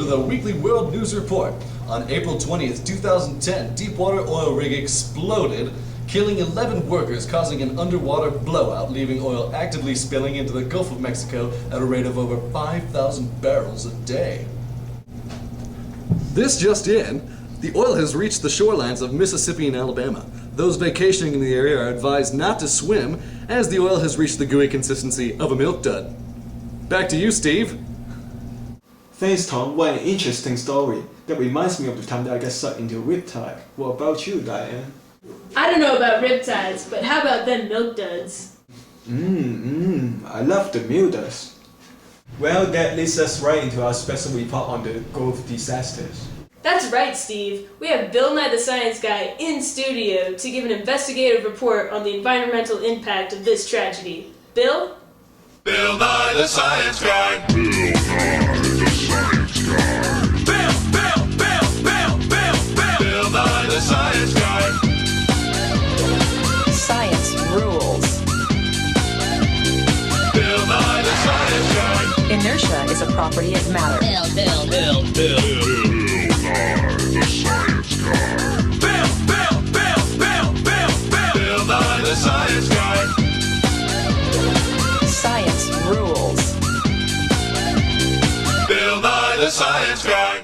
to the weekly World News Report. On April 20th, 2010, deepwater oil rig exploded, killing 11 workers, causing an underwater blowout, leaving oil actively spilling into the Gulf of Mexico at a rate of over 5,000 barrels a day. This just in, the oil has reached the shorelines of Mississippi and Alabama. Those vacationing in the area are advised not to swim, as the oil has reached the gooey consistency of a milk dud. Back to you, Steve. Thanks, Tom. What an interesting story. That reminds me of the time that I got sucked into a riptide. What about you, Diane? I don't know about riptides, but how about them milk duds? I love the milk duds. Well, that leads us right into our special report on the Gulf disasters. That's right, Steve. We have Bill Nye the Science Guy in studio to give an investigative report on the environmental impact of this tragedy. Bill? Bill Nye the Science Guy. Bill Nye the Science Guy. Bill Nye the Science Guy. Science rules. Bill Nye the Science Guy. Inertia is a property of matter. Bill Nye the Science Guy. Bill Nye the Science Guy. Science rules. Bill Nye the Science Guy.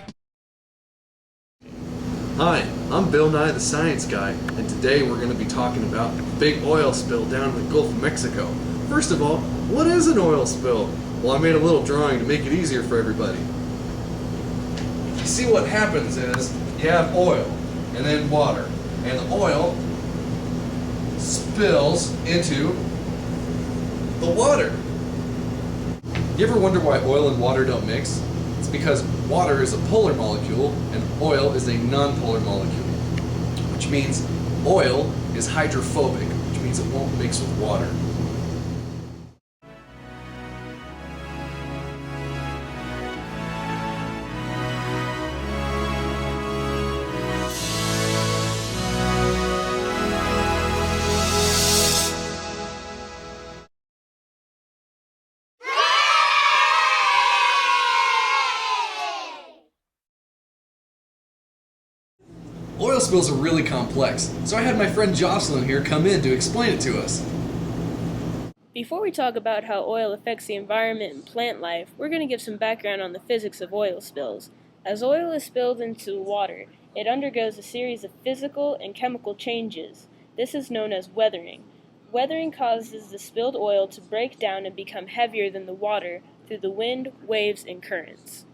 Hi, I'm Bill Nye the Science Guy, and today we're going to be talking about the big oil spill down in the Gulf of Mexico. First of all, what is an oil spill? Well, I made a little drawing to make it easier for everybody. You see, what happens is you have oil and then water, and the oil spills into the water. You ever wonder why oil and water don't mix? It's because water is a polar molecule and oil is a non-polar molecule, which means oil is hydrophobic, which means it won't mix with water. Oil spills are really complex, so I had my friend Jocelyn here come in to explain it to us. Before we talk about how oil affects the environment and plant life, we're going to give some background on the physics of oil spills. As oil is spilled into water, it undergoes a series of physical and chemical changes. This is known as weathering. Weathering causes the spilled oil to break down and become heavier than the water through the wind, waves, and currents.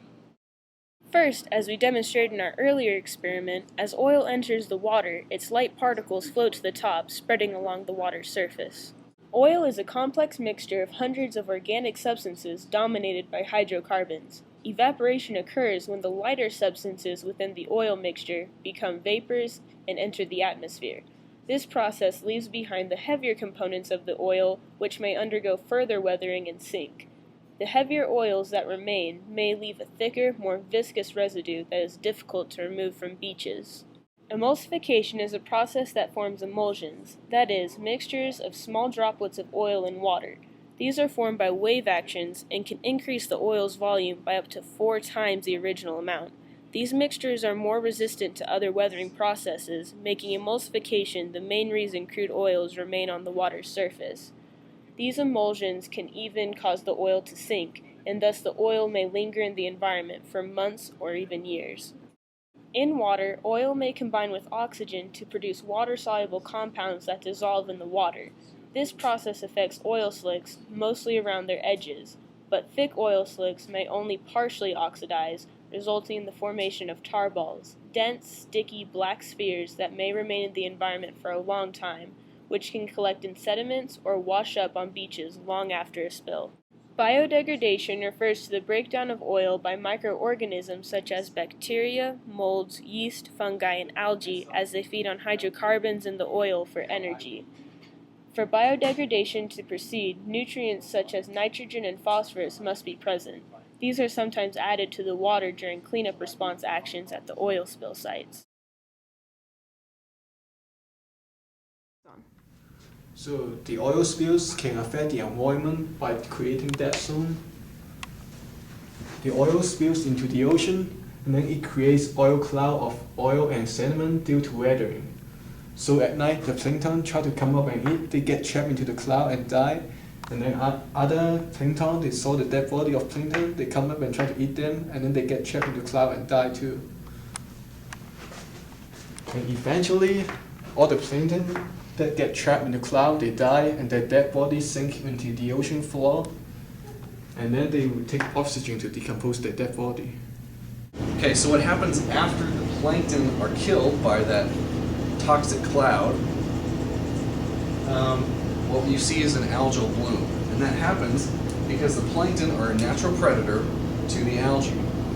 First, as we demonstrated in our earlier experiment, as oil enters the water, its light particles float to the top, spreading along the water's surface. Oil is a complex mixture of hundreds of organic substances dominated by hydrocarbons. Evaporation occurs when the lighter substances within the oil mixture become vapors and enter the atmosphere. This process leaves behind the heavier components of the oil, which may undergo further weathering and sink. The heavier oils that remain may leave a thicker, more viscous residue that is difficult to remove from beaches. Emulsification is a process that forms emulsions, that is, mixtures of small droplets of oil and water. These are formed by wave actions and can increase the oil's volume by up to 4 times the original amount. These mixtures are more resistant to other weathering processes, making emulsification the main reason crude oils remain on the water's surface. These emulsions can even cause the oil to sink, and thus the oil may linger in the environment for months or even years. In water, oil may combine with oxygen to produce water-soluble compounds that dissolve in the water. This process affects oil slicks, mostly around their edges, but thick oil slicks may only partially oxidize, resulting in the formation of tar balls, dense, sticky black spheres that may remain in the environment for a long time, which can collect in sediments or wash up on beaches long after a spill. Biodegradation refers to the breakdown of oil by microorganisms such as bacteria, molds, yeast, fungi, and algae as they feed on hydrocarbons in the oil for energy. For biodegradation to proceed, nutrients such as nitrogen and phosphorus must be present. These are sometimes added to the water during cleanup response actions at the oil spill sites. So the oil spills can affect the environment by creating dead zone. the oil spills into the ocean, and then it creates oil cloud of oil and sediment due to weathering. So at night, the plankton try to come up and eat, they get trapped into the cloud and die. And then other plankton, they saw the dead body of plankton, they come up and try to eat them, and then they get trapped in the cloud and die too. And eventually, all the plankton that get trapped in the cloud, they die, and their dead bodies sink into the ocean floor. And then they will take oxygen to decompose their dead body. Okay, so what happens after the plankton are killed by that toxic cloud, what you see is an algal bloom. And that happens because the plankton are a natural predator to the algae.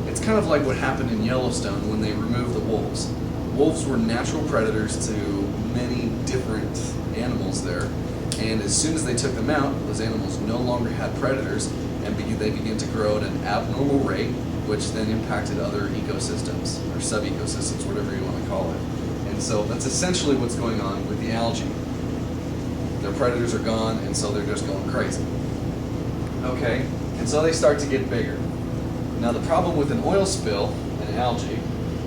It's kind of like what happened in Yellowstone when they removed the wolves. Wolves were natural predators to many different animals there. And as soon as they took them out, those animals no longer had predators, and they began to grow at an abnormal rate, which then impacted other ecosystems, or sub-ecosystems, whatever you want to call it. And so that's essentially what's going on with the algae. Their predators are gone, and so they're just going crazy. Okay, and so they start to get bigger. Now the problem with an oil spill and algae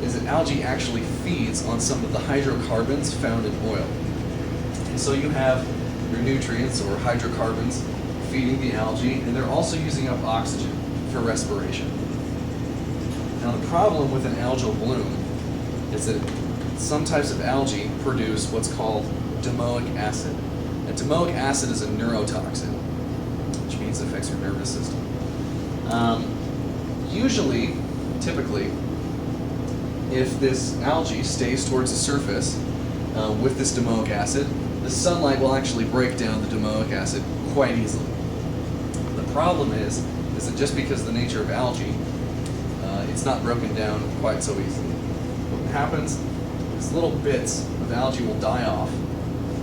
is that algae actually feeds on some of the hydrocarbons found in oil. And so you have your nutrients or hydrocarbons feeding the algae, and they're also using up oxygen for respiration. Now the problem with an algal bloom is that some types of algae produce what's called domoic acid. And domoic acid is a neurotoxin, which means it affects your nervous system. Typically, if this algae stays towards the surface with this domoic acid, the sunlight will actually break down the domoic acid quite easily. The problem is that just because of the nature of algae, it's not broken down quite so easily. What happens is little bits of algae will die off,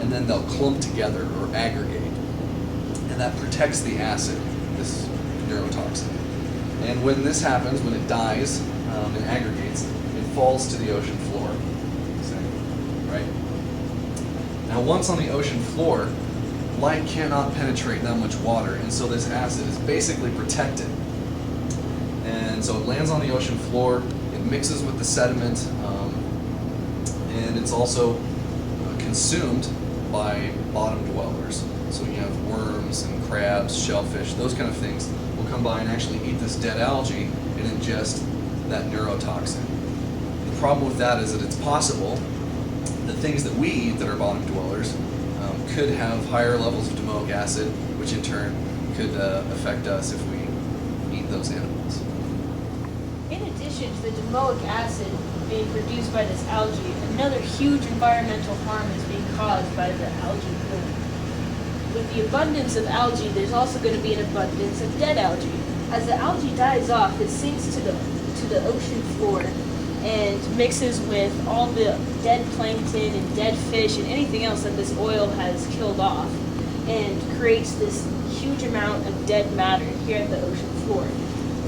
and then they'll clump together or aggregate. And that protects the acid, this neurotoxin. And when this happens, when it dies and aggregates, it falls to the ocean floor. Right? Now once on the ocean floor, light cannot penetrate that much water, and so this acid is basically protected. And so it lands on the ocean floor, it mixes with the sediment, and it's also consumed by bottom dwellers. So you have worms and crabs, shellfish, those kind of things will come by and actually eat this dead algae and ingest that neurotoxin. The problem with that is that it's possible that things that we eat that are bottom dwellers could have higher levels of domoic acid, which in turn could affect us if we eat those animals. In addition to the domoic acid being produced by this algae, another huge environmental harm is being caused by the algae bloom. With the abundance of algae, there's also going to be an abundance of dead algae. As the algae dies off, it sinks to the ocean floor and mixes with all the dead plankton and dead fish and anything else that this oil has killed off, and creates this huge amount of dead matter here at the ocean floor.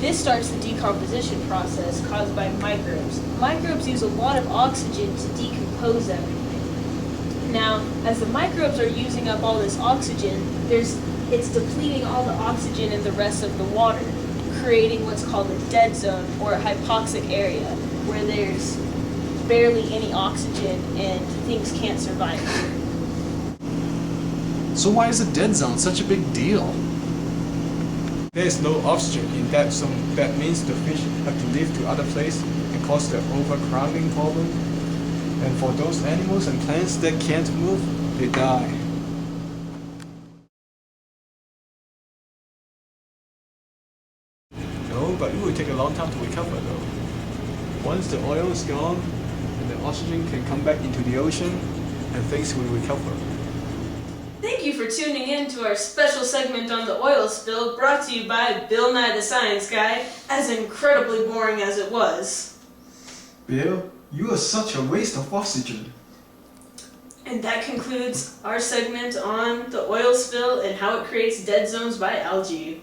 This starts the decomposition process caused by microbes. Microbes use a lot of oxygen to decompose everything. Now, as the microbes are using up all this oxygen, it's depleting all the oxygen in the rest of the water, creating what's called a dead zone or a hypoxic area, where there's barely any oxygen and things can't survive here. So why is a dead zone such a big deal? There is no oxygen in that zone. That means the fish have to live to other places and cause the overcrowding problem. And for those animals and plants that can't move, they die. No, but it will take a long time to recover though. Once the oil is gone, and the oxygen can come back into the ocean, and things will recover. Thank you for tuning in to our special segment on the oil spill, brought to you by Bill Nye the Science Guy, as incredibly boring as it was. Bill, you are such a waste of oxygen. And that concludes our segment on the oil spill and how it creates dead zones by algae.